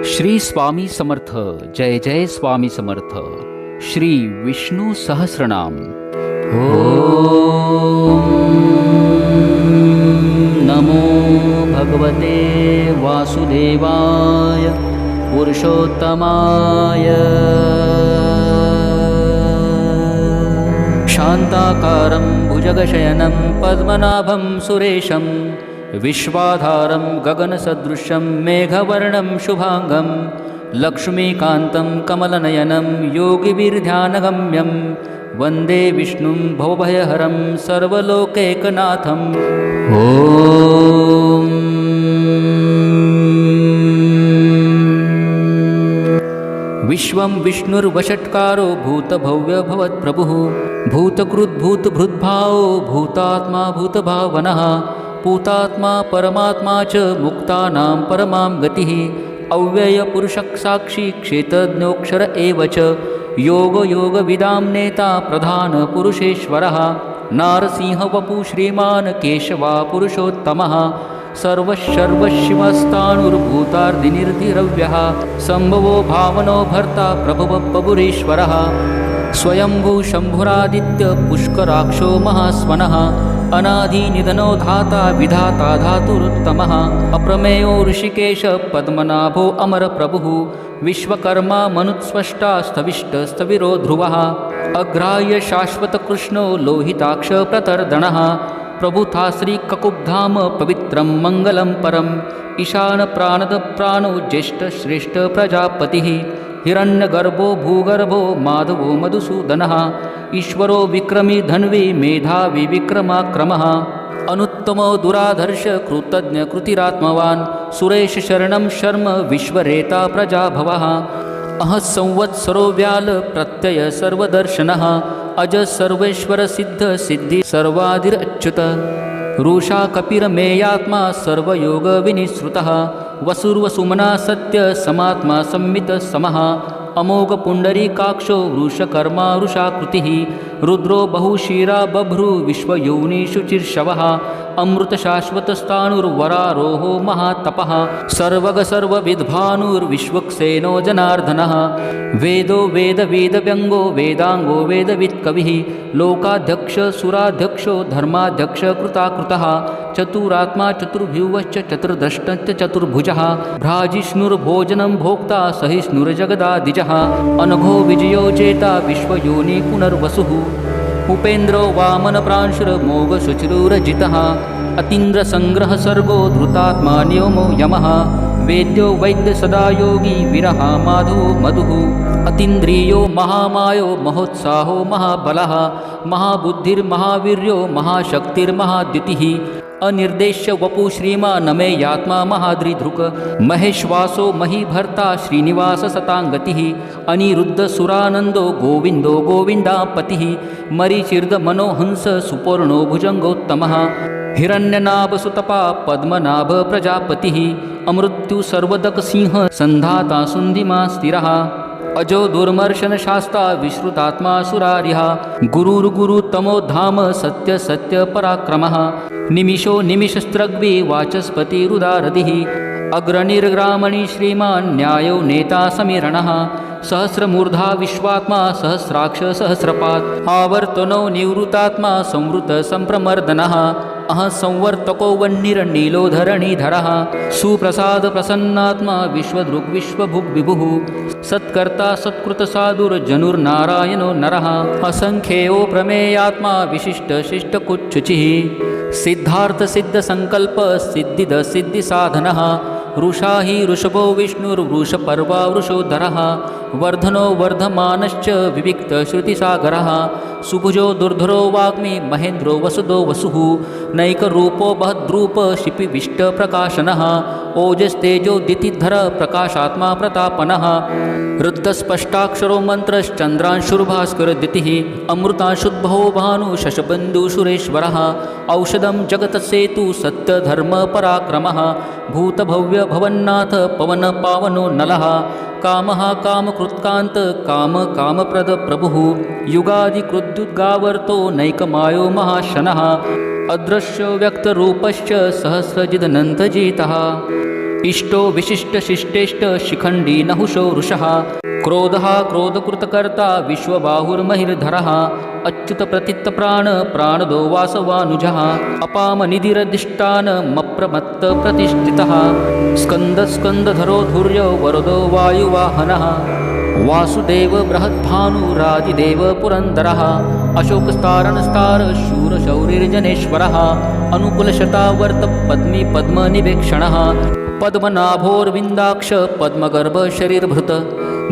श्री स्वामी समर्थ। जय जय स्वामी समर्थ। श्री विष्णु सहस्रनाम। ओम नमो भगवते वासुदेवाय पुरुषोत्तमाय। शान्ताकारं भुजगशयनं पद्मनाभं सुरेशं विश्वाधारं गगनसदृशं मेघवर्णं शुभांगं लक्ष्मीकान्तं कमलनयनं योगिभिर्ध्यानगम्यं वन्दे विष्णुं भवभयहरं सर्वलोकैकनाथम्। ॐ विश्वं विष्णुर्वषट्कारो भूतभव्यभवत्प्रभुः भूतकृद्भूतभृद्भावो भूतात्मा भूतभावनः पूतात्मा परमात्मा च मुक्तानां परमां गतिः अव्ययपुरुषसाक्षी क्षेत्रज्ञोऽक्षर एव च योगयोगविदां नेता प्रधानपुरुषेश्वरः नारसिंहवपु श्रीमान् केशवा पुरुषोत्तमः सर्वशर्वशिवस्ताणुर्भूतार्दिनिर्धिरव्यः सम्भवो भावनो भर्ता प्रभुवपपुरीश्वरः स्वयंभू शम्भुरादित्य पुष्कराक्षो महास्वनः अनादिनिधनो धाता विधाता धातुरुत्तमः अप्रमेयो ऋषिकेश पद्मनाभो अमरप्रभुः विश्वकर्मा मनुस्वष्टा स्थविष्टस्थविरो ध्रुवः अग्राह्य शाश्वतकृष्णो लोहिताक्ष प्रतर्दनः प्रभुथा श्रीककुब्धाम पवित्रं मङ्गलं परम् ईशानप्राणदप्राणो ज्येष्ठश्रेष्ठ प्रजापतिः हिरण्यगर्भो भूगर्भो माधवो मधुसूदनः ईश्वरो विक्रमी धन्वी मेधावी विक्रमाक्रमः अनुत्तमो दुराधर्ष कृतज्ञ कृतिरात्मवान् सुरेश शरणं शर्म विश्वरेता प्रजाभवः अह संवत्सरो व्याल प्रत्यय सर्वदर्शनः अज सर्वेश्वर सिद्ध सिद्धि सर्वादिरच्युत रुषा कपिरमेयात्मा सर्वयोग विनिश्रुतः वसुर्वसुमना सत्य समात्मा संमित समः अमोघ पुंडरीकाक्षो वृषकर्मा वृषाकृतिः रुद्रो बहुशीरा बभ्रु विश्वयोनिषु चिर्षवः अमृत शाश्वतस्ताणुर्वरारोहो महातपः सर्वग सर्वविद्भानुर्विश्वक्सेनो जनार्दनः वेदो वेदव्यंगो वेदांगो वेदवित्कविः लोकाध्यक्ष सुराध्यक्षो धर्माध्यक्ष कृताकृतः चतुरात्मा चतुर्भ्युवश्च चतुर्दष्टश्च चतुर्भुजः भ्राजिष्णुर्भोजनं भोक्ता सहिष्णुर्जगदादिजः अनघो विजयो चेता विश्वयोनि पुनर्वसुः उपेन्द्रो वामनप्रांशुर्मोघशुचिरुरजितः अतीन्द्रसंग्रह सर्गो धृतात्मा नियमो यमः वेद्यो वैद्य सदा योगी विरह माधवो मधुः अतीन्द्रियो महामायो महोत्साहो महाबलः महाबुद्धिर्महावीर्यो महाशक्तिर्महाद्युतिः अनिर्देश्य वपु श्रीमान् यात्मा महाद्रिधृक् महेश्वासो महीभर्ता श्रीनिवास सतांगतिः अनिरुद्ध सुरानंदो गोविंदो गोविंदापतिः मरीचिर्द मनोहंस सुपर्णो भुजंगोत्तमः हिरण्यनाभ सुतपा पद्मनाभ प्रजापतिः अमृत्यु सर्वदक सिंह संधाता सुन्धिमा स्थिरः अजो दुर्मर्शन शास्ता विश्रुतात्मा सुरारिः गुरुर्गुरुतमो धाम सत्य सत्य पराक्रमः निमिषो निमिषस्त्रग्वी वाचस्पतिरुदारधिः अग्रणिर्ग्रामणि श्रीमान् न्यायो नेता समीरणः सहस्रमूर्धा विश्वात्मा सहस्राक्ष सहस्रपात् आवर्तनो निवृतात्मा संवृत संप्रमर्दनः अह संवर्तको वह्निर्नीलोधरणीधरः सुप्रसाद प्रसन्नात्मा विश्वदृक् विश्वभुग् विभुः सत्कर्ता सत्कृतसाधुर्जनुर्नारायणो नरः असंख्येयो प्रमेयात्मा विशिष्ट शिष्टकुच्छुचिः सिद्धार्थ सिद्ध संकल्प सिद्धिद सिद्धि साधनः रुषा हि ऋषभो विष्णुर्वृषपर्वा वृषोधरः वर्धनो वर्धमानश्च विविक्त श्रुतिसागरः सुभुजो दुर्धरो वाग्मी महेन्द्रो वसुदो वसुः नैकरूपो बहद्रूप शिपिविष्ट प्रकाशनः ओजस्तेजो दितिधर प्रकाशात्मा प्रतापनः रुद्धस्पष्टाक्षरो मन्त्रश्चन्द्रांशुर्भास्करद्युतिः अमृतांशुद्भवो भानु शशबन्धु सुरेश्वरः औषधं जगतसेतु सत्यधर्मपराक्रमः भूतभव्य भवन्नाथ पवन पावनो नलः कामः कामकृत्कान्त काम कामप्रद प्रभुः युगादिकृद्युद्गावर्तो नैकमायो महाशनः अदृश्य व्यक्तरूपश्च सहस्रजिदनन्तजितः इष्टो विशिष्टशिष्टेष्ट शिखण्डी नहुषो वृषः क्रोधः क्रोधकृतकर्ता विश्वबाहुर्महिर्धरः अच्युतप्रतित्तप्राण प्राणदो वासवानुजः अपामनिधिरधिष्ठानमप्रमत्तप्रतिष्ठितः स्कन्दस्कन्दधरो धुर्यो वरदो वायुवाहनः वासुदेव बृहद्भानुरादिदेव पुरन्दरः अशोकस्तारणस्तार शूरशौरिर्जनेश्वरः अनुकुलशतावर्त पद्मी पद्मनिवेक्षणः पद्मनाभोर्विन्दाक्ष पद्मगर्भ शरीरभृत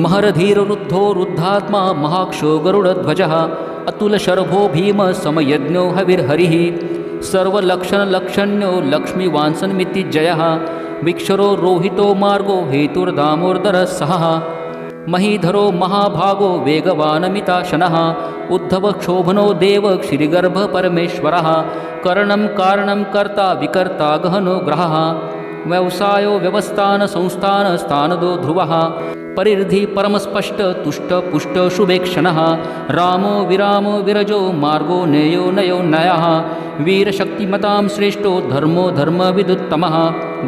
महरधीरुद्धो रुद्धात्मा महाक्षो गरुडध्वजः अतुलशर्भो भीम समयज्ञो हविर्हरिः सर्वलक्षणलक्षण्यो लक्ष्मीवांसन्मितिजयः विक्षरो रोहितो मार्गो हेतुर्दामोदरः सहः महीधरो महाभागो वेगवानमिताशनः उद्धवक्षोभनो देव क्षिरिगर्भ परमेश्वरः करणं कारणं कर्ता विकर्ता गहनो ग्रहः व्यवसायो व्यवस्थान संस्थान स्थानदो ध्रुवः परिर्धि परमस्पष्ट तुष्ट पुष्ट शुभेक्षणः रामो विरामो विरजो मार्गो नेयो नयो नयः वीरशक्तिमतां श्रेष्ठो धर्मो धर्मविदुत्तमः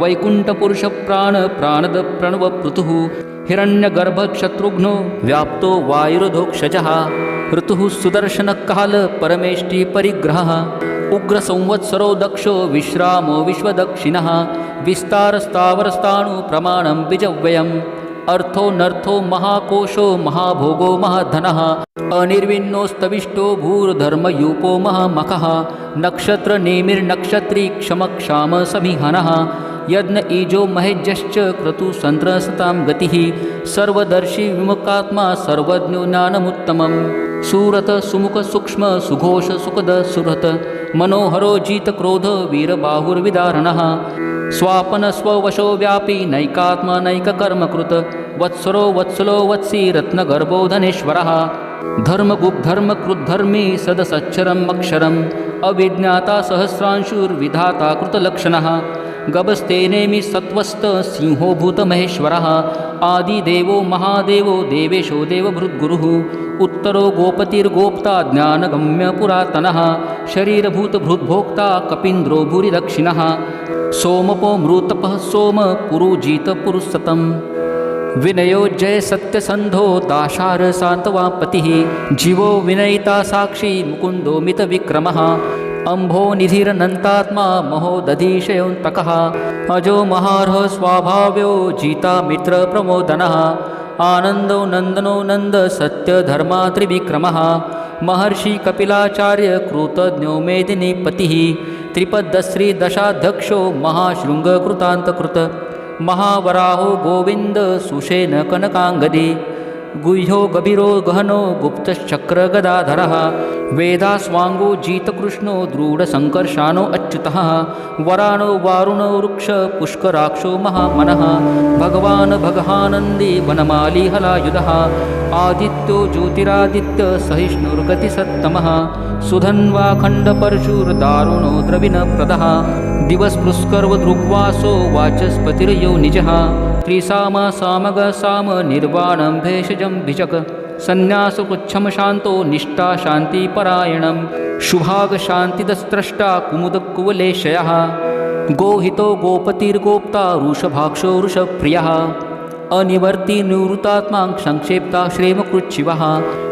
वैकुण्ठपुरुषप्राण प्राणद प्रणवपृथुः हिरण्यगर्भशत्रुघ्नो व्याप्तो वायुरधोक्षजः ऋतुः सुदर्शनकाल परमेष्टि परिग्रहः उग्रसंवत्सरो दक्षो विश्रामो विश्वदक्षिणः विस्तारस्तावरस्ताणु प्रमाणं बिजव्ययम् अर्थो नर्थो महाकोशो महाभोगो महाधनः अनिर्विण्णोस्तविष्टो भूर्धर्मयूपो महामखः नक्षत्रनेमिर्नक्षत्री क्षमक्षाम समिहनः यज्ञ ईजो महेज्यश्च क्रतु संत्रसतां गतिः सर्वदर्शी विमुखात्मा सर्वज्ञो ज्ञानमुत्तमम् सूरत सुमुख सूक्ष्म सुघोष सुखद सुरत मनोहरो जित क्रोध वीरबाहुर्विदारणः स्वापन स्ववशो व्यापी नैकात्मा नैककर्मकृत वत्सरो वत्सलो वत्सी रत्नगर्भो धनेश्वरः धर्मगुप्धर्मकृद्धर्मी सदसच्चरम् अक्षरम् अविज्ञाता सहस्रांशुर्विधाता कृतलक्षणः गभस्तेनेमि सत्वस्त सिंहो भूतमहेश्वरः आदिदेवो महादेवो देवेशो देवभृद्गुरुः उत्तरो गोपतिर्गोप्ता ज्ञानगम्य पुरातनः शरीरभूतभृद्भोक्ता कपीन्द्रो भूरिदक्षिणः सोमपो मृतपः सोम पुरुजित पुरुषतम् विनयो जय सत्यसन्धो दाशार शान्तवापतिः जीवो विनयिता साक्षी मुकुन्दो मितविक्रमः अम्भो निधिरनन्तात्मा महोदधीशयोऽन्तकः अजो महार्ह स्वाभाव्यो जिता मित्रप्रमोदनः आनन्दो नन्दनो नन्द सत्यधर्मा त्रिविक्रमः महर्षि कपिलाचार्य कृतज्ञो मेदिनीपतिः त्रिपदश्रीदशाध्यक्षो महाशृङ्गकृतान्तकृत महावराहो गोविन्द सुषेण कनकाङ्गदी गुह्यो गभीरो गहनो गुप्तश्चक्रगदाधरः वेदास्वाङ्गो जितकृष्णो दृढसङ्कर्षाणो अच्युतः वराणो वारुणो वृक्ष पुष्कराक्षो महामनः भगवान् भगहानन्दी वनमाली हलायुधः आदित्यो ज्योतिरादित्य सहिष्णुर्गतिसत्तमः सुधन्वाखण्डपरशुर्दारुणो द्रविणप्रदः दिवस्पृस्कर्वदृग्वासो वाचस्पतिर्यो निजः त्रिसाम सामग साम निर्वाणं भेषजं भिजक संन्यासपुच्छं शान्तो निष्ठा शान्तिपरायणं शुभागशान्तिदस्त्रष्टा कुमुदकुवलेशयः गोहितो गोपतिर्गोप्ता वृषभाक्षो वृषप्रियः अनिवर्ति निवृत्तात्मा संक्षेप्ता श्रेमकृच्छिवः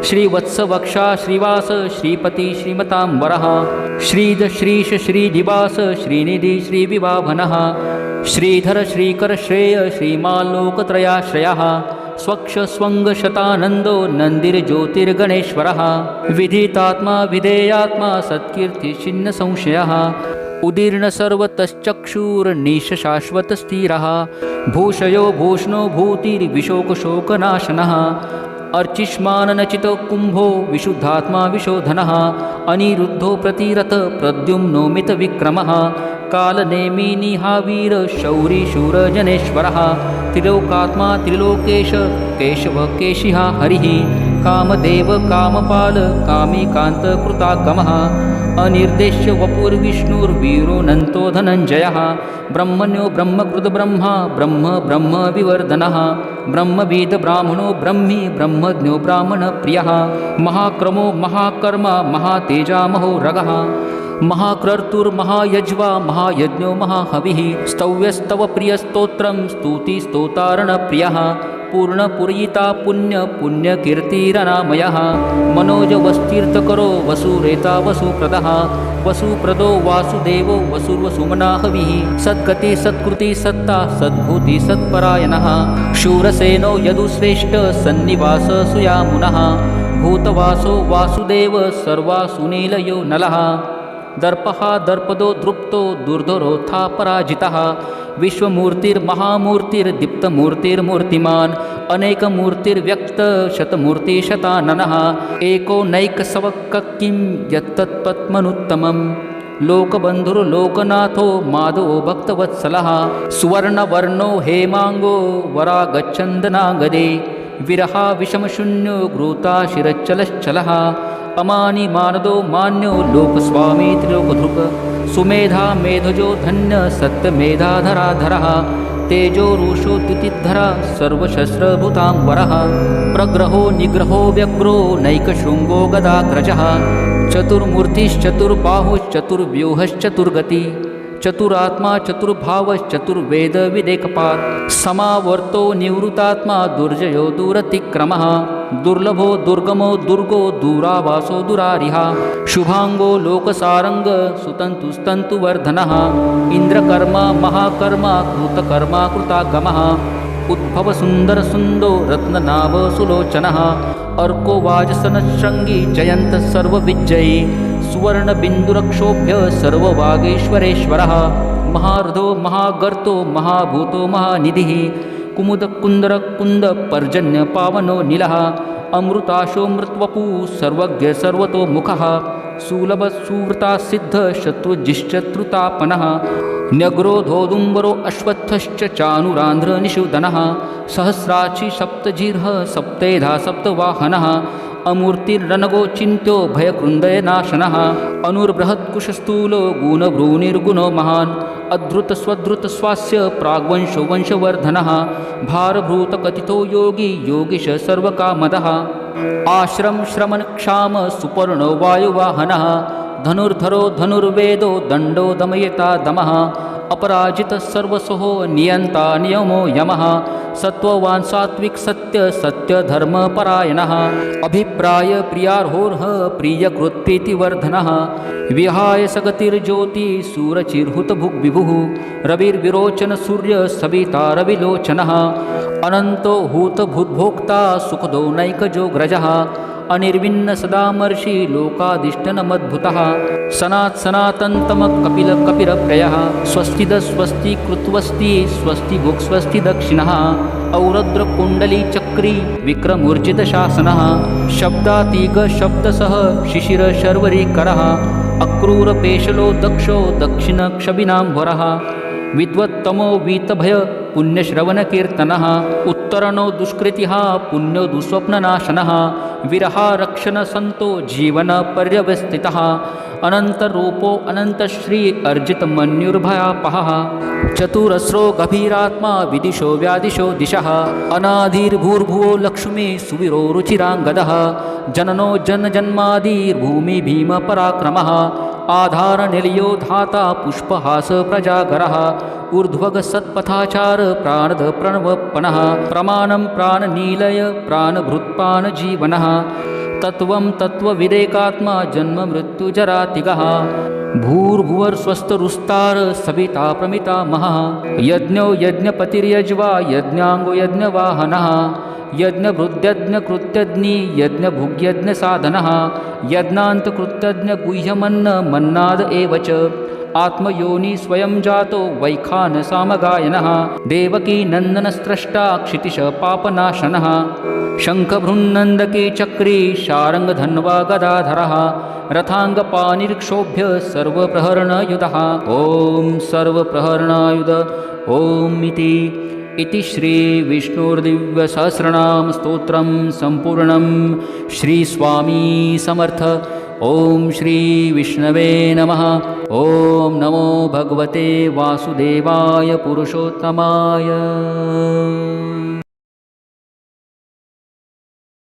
श्रीवत्सवक्षा श्रीवास श्रीपति श्रीमताम्बरः श्रीद श्रीश श्रीनिवास श्रीनिधि श्रीविवाभनः श्रीधर श्रीकर श्रेय श्रीमाल्लोकत्रयाश्रयः स्वक्ष स्वङ्गशतानन्दो नन्दिर्ज्योतिर्गणेश्वरः विधितात्मा विधेयात्मा सत्कीर्तिचिह्न संशयः उदीर्ण सर्वतश्चक्षुर्निशशाश्वतस्थिरः भूषयो भूषणो भूतिर्विशोकशोकनाशनः अर्चिष्माननचितो कुम्भो विशुद्धात्मा विशोधनः अनिरुद्धो प्रतिरथ प्रद्युम्नो मितविक्रमः कालनेमिनिहावीर शौरीशूरजनेश्वरः त्रिलोकात्मा त्रिलोकेश केशव केशिः हरिः कामदेव कामपाल कामिकान्तकृतागमः अनिर्देश्य वपुर्विष्णुर्वीरोऽनन्तो धनञ्जयः ब्रह्मण्यो ब्रह्मकृतब्रह्मा ब्रह्म ब्रह्मविवर्धनः ब्रह्मविद ब्राह्मणो ब्रह्मी ब्रह्मज्ञो ब्राह्मणप्रियः महाक्रमो महाकर्मा महातेजा महोरगः महाक्रतुर्महायज्वा महायज्ञो महाहविः स्तव्यस्तव प्रियस्तोत्रं स्तुतिस्तोतारणप्रियः पूर्णपुरयिता पुण्यकीर्तिरनामयः मनोजवस्तीर्थकरो वसुरेता वसुप्रदः वसुप्रदो वासुदेवो वसुर्वसुमनाहविः सद्गति सत्कृति सत्ता सद्भूति सत्परायणः शूरसेनो यदुश्रेष्ठ सन्निवास सुयामुनः भूतवासो वासुदेव सर्वासुनीलयो नलः दर्पः दर्पदो दृप्तो दुर्धरोऽथा पराजितः विश्वमूर्तिर्महामूर्तिर्दीप्तमूर्तिर्मूर्तिमान् अनेकमूर्तिर्व्यक्तशतमूर्तिशताननः एको नैकसवक्किं यत्तत्पद्मनुत्तमं लोकबन्धुर्लोकनाथो माधवो भक्तवत्सलः सुवर्णवर्णो हेमाङ्गो वरागच्छन्दनागदे विरहा विषमशून्यो घृता शिरच्चलश्चलः अमानि मानदो मान्यो लोकस्वामी त्रिलोकधृक् सुमेधा मेधजो धन्य सत्यमेधाधराधरः तेजो रुषो द्युतिधरा सर्वशस्त्रभूतांवरः प्रग्रहो निग्रहो व्यग्रो नैकशृङ्गो गदाग्रजः चतुर्मूर्तिश्चतुर्बाहुश्चतुर्व्यूहश्चतुर्गति चतुरात्मा चतुर्भावश्चतुर्वेदविदेकपात् समावर्तो निवृतात्मा दुर्जयो दूरतिक्रमः दुर्लभो दुर्गमो दुर्गो दूरावासो दुरारिः शुभांगो लोकसारंग सुतन्तुस्तन्तुवर्धनः इन्द्रकर्मा महाकर्मा कृतकर्मा कृतागमः उद्भवसुन्दरसुन्दो रत्ननाभ सुलोचनः अर्को वाजसनशृङ्गी जयन्त सर्वविजयी सुवर्णबिन्दुरक्षोभ्य सर्ववागीश्वरेश्वरः महार्धो महागर्तो महाभूतो महानिधिः कुमुदकुन्दरकुन्दपर्जन्यपावनो नीलः अमृताशो मृत्वपु सर्वज्ञ सर्वतोमुखः सुलभसुवृतासिद्ध शत्रुजिश्चत्रुतापनः न्यग्रोधोदुम्बरो अश्वत्थश्च चानुरान्ध्रनिषूदनः सहस्राक्षी सप्तजिह्व सप्तेधा सप्तवाहनः अमूर्तिरनगोचिन्त्यो भयकृन्दयनाशनः अनुर्बृहत्कुशस्थूलो गुणभ्रूनिर्गुणो महान् अधृतस्वधृतस्वास्य प्राग्वंशो वंशवर्धनः भारभूतकथितो योगी योगीश सर्वकामदः आश्रम श्रमणक्षाम सुपर्णो वायुवाहनः धनुर्धरो धनुर्वेदो दण्डो दमयता दमः अपराजित सर्वसहो नियन्ता नियमो यमः सत्त्ववान् सात्विक सत्य सत्य धर्म परायणः अभिप्राय प्रियार्होर्ह प्रियकृत्प्रीतिवर्धनः विहाय सगतिर्ज्योति सूरचिर्हुत भुग्विभुः रविर्विरोचन सूर्य सविता रविलोचनः अनन्तो हूतभूद्भोक्ता सुखदो नैकजो ग्रजः अनिर्विन्न सदामर्षि लोकाधिष्ठनमद्भुतः सनातन्तमकपिलकपिरप्रयः स्वस्तिद स्वस्ति कृत्वस्ति स्वस्ति भुक् स्वस्ति दक्षिणः औरद्रकुण्डलीचक्री विक्रमूर्जितशासनः शब्दातीग शब्दसः शिशिरशर्वरीकरः अक्रूरपेशलो दक्षो दक्षिणक्षभिनाम्बरः विद्वत्तमो वीतभय पुण्यश्रवणकीर्तनः उत्तरणो दुष्कृतिः पुण्यो दुःस्वप्ननाशनः विरहारक्षणसन्तो जीवनपर्यवस्थितः अनन्तरूपो अनन्तश्री अर्जितमन्युर्भयापहः चतुरस्रो गभीरात्मा विदिशो व्यादिशो दिशः अनादिर्भूर्भुवो लक्ष्मी सुवीरो रुचिराङ्गदः जननो जनजन्मादिर्भूमि भीमपराक्रमः आधारनिलयो धाता पुष्पहास प्रजागरः ऊर्ध्वग सत्पथाचार प्राणद प्रणवपनः प्रमाणं प्राणनीलय प्राणभृत्पानजीवनः तत्त्वं तत्त्वविदेकात्मा जन्ममृत्युजरातिगः भूर्भुवस्वस्तरुस्तार सविता प्रमितामहः यज्ञो यज्ञपतिर्यज्वा यज्ञाङ्गो यज्ञवाहनः यज्ञभृद्यज्ञकृत्यग्नि यज्ञभुग्यज्ञसाधनः यज्ञान्तकृत्यज्ञगुह्यमन्न मन्नाद एव च आत्मयोनि स्वयं जातो वैखानसामगायनः देवकी नन्दनस्रष्टा क्षितिश पापनाशनः शङ्खभृन्नन्दके चक्री शारङ्गधन्वा गदाधरः रथाङ्गपानिर्क्षोभ्य सर्वप्रहरणयुधः ॐ सर्वप्रहरणायुध ॐ इति श्रीविष्णुर्दिव्यसहस्रनामस्तोत्रं सम्पूर्णं श्रीस्वामी समर्थ ॐ श्रीविष्णवे नमः ॐ नमो भगवते वासुदेवाय पुरुषोत्तमाय।